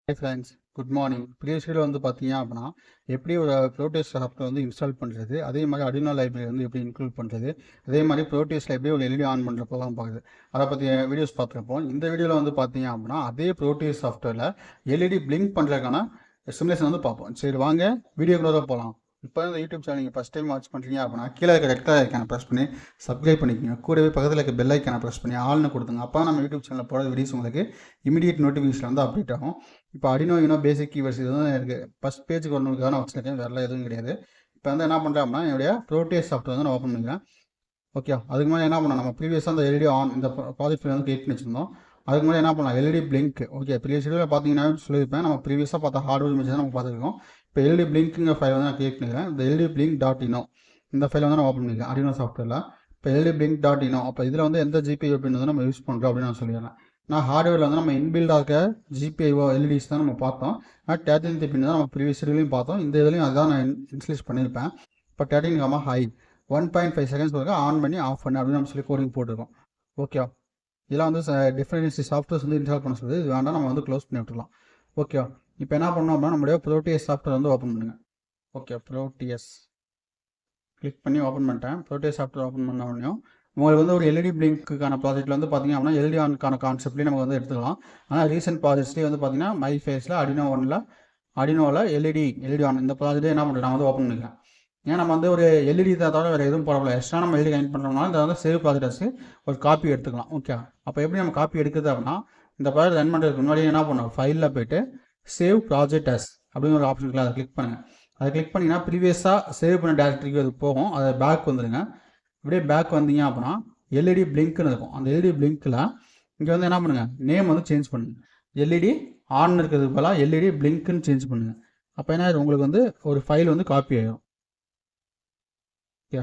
Hi friends, good morning. Previous video வந்து பார்த்தீங்க அப்படின்னா எப்படி ஒரு ப்ரோட்டேஸ் சாஃப்ட்வேர் வந்து இன்ஸ்டால் பண்ணுறது, அதே மாதிரி அடினோ லைப்ரரி வந்து எப்படி இன்க்ளூட் பண்ணுறது, அதே மாதிரி ப்ரோட்டேஸில் எப்படி ஒரு எல்இடி ஆன் பண்ணுறப்பெல்லாம் பார்க்குது, அதை பற்றி வீடியோஸ் பார்த்துருப்போம். இந்த வீடியோவில் வந்து பார்த்தீங்க அப்படின்னா அதே ப்ரோட்டேஸ் சாஃப்ட்வேரில் எல்இடி பிளிங்க் பண்ணுறதுக்கான சிமுலேஷன் வந்து பார்ப்போம். சரி வாங்க வீடியோக்குள்ளே போகலாம். இப்போ இந்த யூடியூப் சேனல் நீங்கள் ஃபஸ்ட் டைம் வாட்ச் பண்ணுறீங்க அப்படின்னா கீழே இருக்க ரெட் கலர் ஐக்கானை ப்ரெஸ் பண்ணி சப்ஸ்கிரைப் பண்ணிக்கோங்க. கூடவே பக்கத்தில் இருக்க பெல் ஐக்கானை ப்ரெஸ் பண்ணி ஆல்னு கொடுத்துங்க. அப்போ நம்ம யூடியூப் சேனலில் போகிற வீடியோஸ் உங்களுக்கு இமீடியட் நோட்டிஃபிகேஷன் வந்து அப்டேட் ஆகும். இப்போ அடினோ பேசிக் கீவர்ட்ஸ் இது வந்து எனக்கு ஃபஸ்ட் பேஜுக்கு வரணுக்காக நான் வச்சுருக்கேன், வேறு எதுவும் கிடையாது. இப்போ வந்து என்ன பண்ணுறேன் அப்படின்னா என்னுடைய ப்ரோட்டேஸ் சாஃப்ட்வேர் வந்து நான் ஓப்பன் பண்ணிக்கிறேன். ஓகே, அதுக்கு முன்னாடி என்ன பண்ணோம், நம்ம ப்ரீவியஸாக அந்த எல்இடி ஆன் இந்த ப்ராஜெக்ட் வந்து கிரியேட் பண்ணி வச்சுருந்தோம். அதுக்கு முன்னாடி என்ன பண்ணலாம், எல்இடி பிளிங்க். ஓகே, ப்ரீவியஸ் வீடியோவில் பார்த்தீங்கன்னா சொல்லியிருப்பேன், நம்ம ப்ரீவியஸாக பார்த்த ஹார்ட்வேர் இமேஜ் தான் நம்ம பார்த்துருக்கோம். இப்போ எல்இடி பிளிங்க்குங்கிற ஃபைல் வந்து நான் கிரியேட் பண்ணிக்கிறேன். இந்த எல்இடி பிளிங்க் .ino இந்த ஃபைலை வந்து நான் ஓப்பன் பண்ணிக்கிறேன் அடினோ சாஃப்ட்வேரில். இப்போ எல்இடி பிளிங்க் .ino அப்போ இதில் வந்து எந்த ஜிபிஐ அப்படின்னு வந்து நம்ம யூஸ் பண்ணுறோம் அப்படின்னு நான் சொல்லிடுறேன். நான் ஹார்ட்வேரில் வந்து நம்ம இன்பில்டாக இருக்க ஜிபிஐஓ எல்இடிஸ் தான் நம்ம பார்த்தோம். ஆனால் 13 பின் தான் நம்ம ப்ரீவியஸ் வீடியோலையும் பார்த்தோம். இந்த இதுலையும் அதுதான் நான் இன்ஸ்டால் பண்ணியிருப்பேன். இப்போ 13 ஹை 1.5 செகண்ட்ஸ் வரைக்கும் ஆன் பண்ணி ஆஃப் பண்ணு அப்படின்னு நம்ம சொல்லி கோடிங் போட்டுருக்கோம். ஓகே, இதெல்லாம் வந்து டிஃப்ரெண்ட் சாஃப்ட்வேர்ஸ் வந்து இன்ஸ்டால் பண்ண சொல்லுது. இது வேண்டாம், நம்ம வந்து க்ளோஸ் பண்ணி விட்டுலாம். ஓகே, இப்போ என்ன பண்ணோம் அப்படின்னா நம்மளுடைய ப்ரோட்டிஎஸ் சாஃப்ட்வேர் வந்து ஓப்பன் பண்ணுங்கள். ஓகே, ப்ரோட்டிஎஸ் கிளிக் பண்ணி ஓப்பன் பண்ணிட்டேன். ப்ரோட்டிஎஸ் சாஃப்ட்வேர் ஓப்பன் பண்ண உடனே உங்களுக்கு வந்து ஒரு எல்இடி பிளிங்க்குக்கான ப்ராஜெக்ட்டில் வந்து பார்த்திங்க அப்படின்னா எல்இடி ஆனுக்கான கான்செப்ட்லேயே நமக்கு வந்து எடுத்துக்கலாம். ஆனால் ரீசெண்ட் ப்ராஜெக்ட்ஸ்லேயே வந்து பார்த்திங்கன்னா மை ஃபேஸில் அடினோவில் எல்இடி ஆன் இந்த ப்ராஜெக்ட்டே என்ன பண்ணுறேன் நான் வந்து ஓப்பன் பண்ணிக்கிறேன். ஏன்னா நம்ம வந்து ஒரு எல்இடி தவிர வேறு எதுவும் போடல, எக்ஸ்ட்ரா நம்ம எல்இடி கனெக்ட் பண்ணுறோம்னா இதை வந்து சேவ் ப்ராஜெக்ட்ஸ் ஒரு காப்பி எடுத்துக்கலாம். ஓகே, அப்போ எப்படி நம்ம காப்பி எடுக்குது அப்படின்னா இந்த ப்ராஜெக்ட் ரன் பண்ணுறதுக்கு முன்னாடி என்ன பண்ணோம், ஃபைலில் போய்ட்டு சேவ் ப்ராஜெக்ட் அஸ் அப்படின்னு ஒரு ஆப்ஷன் இருக்குது, அதை கிளிக் பண்ணுங்கள். அதை கிளிக் பண்ணிங்கன்னா ப்ரீவியஸாக சேவ் பண்ண டேரக்டரிக்கு அது போகும். அதை பேக் வந்துடுங்க. அப்படியே பேக் வந்தீங்க அப்படின்னா எல்இடி பிளிங்க்னு இருக்கும். அந்த எல்இடி பிளிங்க்கில் இங்கே வந்து என்ன பண்ணுங்கள், நேம் வந்து சேஞ்ச் பண்ணுங்கள். எல்இடி ஆன் இருக்கிறதுக்கு பதிலாக எல்இடி பிளிங்க்னு சேஞ்ச் பண்ணுங்கள். அப்போ என்ன உங்களுக்கு வந்து ஒரு ஃபைல் வந்து காப்பி ஆகிடும். ஓகே,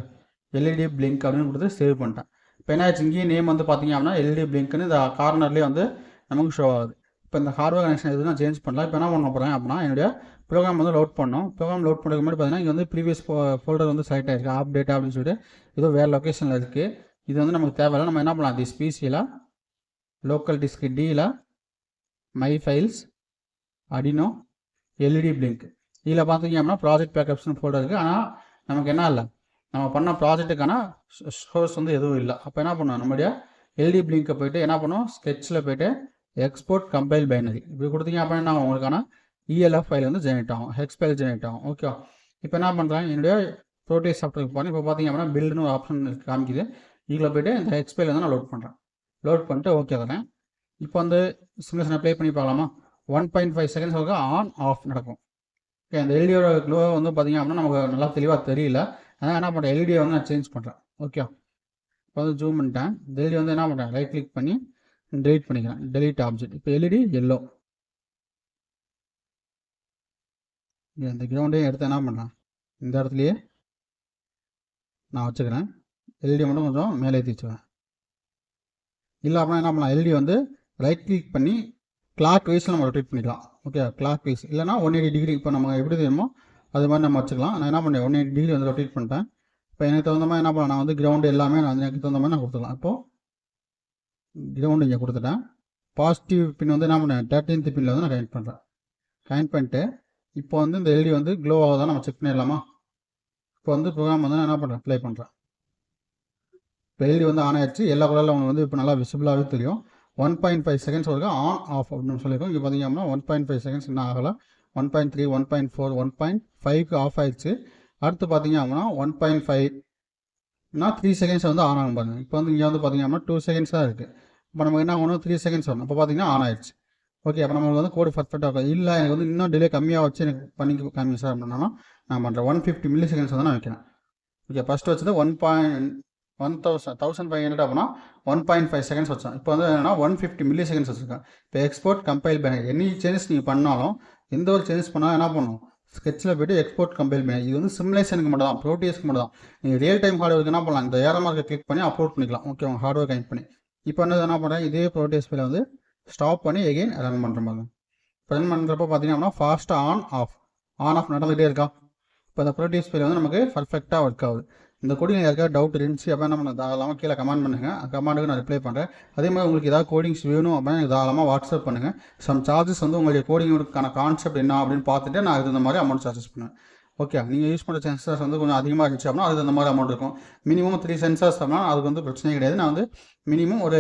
எல்இடி பிளிங்க் அப்படின்னு கொடுத்து சேவ் பண்ணிட்டேன். இப்போ என்ன ஆச்சு, இங்கேயும் நேம் வந்து பார்த்தீங்க அப்படின்னா எல்இடி பிளிங்க்னு இந்த கார்னர்லேயே வந்து நமக்கு ஷோ ஆகுது. இப்போ இந்த ஹார்ட்வேர் கனெக்ஷன் எதுவும் நான் சேஞ்ச் பண்ணலாம். இப்போ என்ன பண்ண போகிறேன் அப்படின்னா என்னுடைய ப்ரோக்ராம் வந்து லோட் பண்ணோம். ப்ரோக்ராம் லோட் பண்ணுறதுக்கு முன்னாடி பார்த்தீங்கன்னா இங்கே வந்து ப்ரீவியஸ் ஃபோல்டர் வந்து செலக்ட் ஆகிருக்கு, ஆப் டேட்டா அப்படின்னு சொல்லிட்டு ஏதோ வேறு லொக்கேஷனில் இருக்குது. இது வந்து நமக்கு தேவையில்லை. நம்ம என்ன பண்ணலாம், திஸ் பிசியில் லோக்கல் டிஸ்க் டியில் my files Arduino LED blink இதில் பார்த்தீங்க அப்படின்னா ப்ராஜெக்ட் பேக்கப்ஸ்னு ஃபோல்டர் இருக்குது. ஆனால் நமக்கு என்ன இல்லை, நம்ம பண்ண ப்ராஜெக்ட்டுக்கான சோர்ஸ் வந்து எதுவும் இல்லை. அப்போ என்ன பண்ணுவோம், நம்மளுடைய எல்இடி பிளிங்கை போய்ட்டு என்ன பண்ணுவோம், ஸ்கெட்சில் போய்ட்டு எக்ஸ்போர்ட் கம்பைல் பைனரி இப்படி கொடுத்தீங்க அப்படின்னா உங்களுக்கான இஎல்எஃப் ஃபைல் வந்து ஜெனரேட் ஆகும், ஹெக்ஸ் ஃபைல் ஜெனரேட் ஆகும். ஓகே, இப்போ என்ன பண்ணுறேன், என்னுடைய ப்ரோட்டேஸ் சாஃப்ட்வேர் போனேன். இப்போ பார்த்தீங்க அப்படின்னா பில்டுன்னு ஒரு ஆப்ஷன் காமிக்குது. இதில் போய்ட்டு இந்த ஹெக்ஸ் ஃபைல் வந்து நான் லோட் பண்ணுறேன். லோட் பண்ணிட்டு ஓகே தரேன். இப்போ வந்து சிமுலேஷன் அப்ளை பண்ணி பார்க்கலாமா. 1.5 செகண்ட்ஸ் வரைக்கும் ஆன் ஆஃப் நடக்கும். ஓகே, அந்த எல்இடியோட க்ளோ வந்து பார்த்திங்க அப்படின்னா நமக்கு நல்லா தெளிவாக தெரியல. அதான் என்ன பண்ணுறேன், எல்இடியை வந்து நான் சேஞ்ச் பண்ணுறேன். ஓகே, இப்போ வந்து ஜூம் பண்ணிட்டேன். இந்த எல்இடி வந்து என்ன பண்ணுறேன், ரைட் கிளிக் பண்ணி டெலிட் பண்ணிக்கிறேன். Delete object. இப்போ எல்இடி எல்லோ. இந்த கிரவுண்டையும் எடுத்து என்ன பண்ணுறேன், இந்த இடத்துலையே நான் வச்சுக்கிறேன். எல்இடி மட்டும் கொஞ்சம் மேலே ஏற்றி வச்சுக்கிறேன். இல்லை அப்படின்னா என்ன பண்ணலாம், எல்இடி வந்து ரைட் கிளிக் பண்ணி கிளாக் வைஸில் நம்ம ரொட்டேட் பண்ணிக்கலாம். ஓகே, கிளாக் வைஸ் இல்லைனா 180 டிகிரி இப்போ நம்ம எப்படி தெரியுமோ அது மாதிரி நம்ம வச்சுக்கலாம். நான் என்ன பண்ணேன், 180 டிகிரி வந்து ரொட்டேட் பண்ணிட்டேன். இப்போ எனக்கு தகுந்த மாதிரி என்ன பண்ணலாம், நான் வந்து கிரவுண்டு எல்லாமே நான் எனக்கு தகுந்த மாதிரி நான் கொடுத்துக்கலாம். இப்போது கிரவுண்டு இங்கே கொடுத்துட்டேன். பாசிட்டிவ் பின் வந்து என்ன பண்ணேன், 13th பின்னில் வந்து நான் கனெக்ட் பண்ணுறேன். கனெக்ட் பண்ணிட்டு இப்போ வந்து இந்த எல்இடி வந்து க்ளோ ஆகுதான் நம்ம செக் பண்ணிடலாமா. இப்போ வந்து ப்ரோக்ராம் வந்து நான் என்ன பண்ணுறேன், ப்ளே பண்ணுறேன். இப்போ எல்இடி வந்து ஆன் ஆயிடுச்சு. எல்லா கலரில் அவங்க வந்து இப்போ நல்லா விசிபிளாகவே தெரியும். 1.5 செகண்ட்ஸ் வரைக்கும் ஆன் ஆஃப் அப்படின்னு சொல்லியிருக்கோம். இங்கே பார்த்தீங்க அப்படின்னா 1.5 செகண்ட்ஸ் இன்னும் ஆகலை. 1.3 1.4 1.5க்கு ஆஃப் ஆயிடுச்சு. அடுத்து பார்த்தீங்க அப்படின்னா 1.5னா 3 செகண்ட்ஸ் வந்து ஆன் ஆகும் பாருங்கள். இப்போ வந்து இங்கே வந்து பார்த்தீங்க அப்படின்னா 2 செகண்ட்ஸ் தான் இருக்குது. இப்போ நமக்கு என்ன ஆகணும், 3 செகண்ட்ஸ் வரணும். இப்போ பார்த்தீங்கன்னா ஆன் ஆயிடுச்சு. ஓகே, அப்போ நம்மளுக்கு வந்து கோடு பர்ஃபெக்டாக இருக்கும். இல்லை எனக்கு வந்து இன்னும் டிலே கம்மியாக வச்சு எனக்கு பண்ணி காமிங்க சார் அப்படின்னா நான் பண்ணுறேன். 150 மில்லி செகண்ட்ஸ் வந்து நான் வைக்கிறேன். ஓகே, ஃபஸ்ட்டு வச்சது 1500 அப்படின்னா 1.5 செகண்ட்ஸ் வச்சோம். இப்போ வந்து என்னன்னா 150 மில்லி செகண்ட்ஸ் வச்சுருக்கேன். இப்போ export compile binary any changes நீங்கள் பண்ணாலும் எந்த ஒரு சேஞ்சஸ் பண்ணாலும் என்ன பண்ணும், ஸ்கெட்சில் போய்ட்டு எக்ஸ்போர்ட் கம்பைல் பைனரி. இது வந்து சிமுலேஷனுக்கு மட்டும் தான், ப்ரோட்டிஎஸ்க்கு மட்டும் தான். நீங்கள் ரியல் டைம் ஹார்ட்வேருக்கு என்ன பண்ணலாம், இந்த ஏரோ மார்க்கை கிளிக் பண்ணி அப்லோட் பண்ணிக்கலாம். ஓகே, உங்கள் ஹார்ட்வேர் கனெக்ட் பண்ணி இப்போ வந்து என்ன பண்ணுறேன், இதே ப்ரோட்டிஎஸ் ஃபைலை வந்து ஸ்டாப் பண்ணி எகெயின் ரன் பண்ணுற மாதிரி. இப்போ ரன் பண்ணுறப்போ பார்த்தீங்கன்னா அப்படின்னா ஃபாஸ்ட்டாக ஆன் ஆஃப் நடந்துகிட்டே இருக்கா. இப்போ இந்த ப்ரோட்டிஎஸ் ஃபைல் வந்து நமக்கு பர்ஃபெக்டாக ஒர்க் ஆகுது. இந்த கோடிங் யாருக்காவது டவுட் இருந்துச்சு அப்படின்னா என்ன பண்ண தாராளமாக கீழே கமெண்ட் பண்ணுங்கள். கமெண்ட்டுக்கு நான் ரிப்ளை பண்ணுறேன். அதே மாதிரி உங்களுக்கு ஏதாவது கோடிங்ஸ் வேணும் அப்படின்னா தாராளமாக வாட்ஸ்அப் பண்ணுங்கள். சம் சார்ஜஸ் வந்து உங்களுடைய கோடிங்கான கான்செப்ட் என்ன அப்படின்னு பார்த்துட்டு நான் அதுக்கு இந்த மாதிரி அமௌண்ட் சார்ஜஸ் பண்ணுவேன். ஓகே, நீங்கள் யூஸ் பண்ணுற சென்சார்ஸ் வந்து கொஞ்சம் அதிகமாக இருந்துச்சு அப்படின்னா அதுக்கு இந்த மாதிரி அமௌண்ட் இருக்கும். மினிமம் 3 சென்சார்ஸ் அப்படின்னா அதுக்கு வந்து பிரச்சனையே கிடையாது. நான் வந்து மினிமம் ஒரு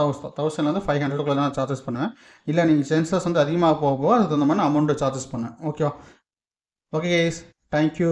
1000 500 தான் சார்ஜஸ் பண்ணுவேன். இல்லை நீங்கள் சென்சார்ஸ் வந்து அதிகமாக போக அதுக்கு தகுந்த மாதிரி அமௌண்ட்டு சார்ஜஸ் பண்ணுவேன். ஓகேவா? Okay guys, thank you.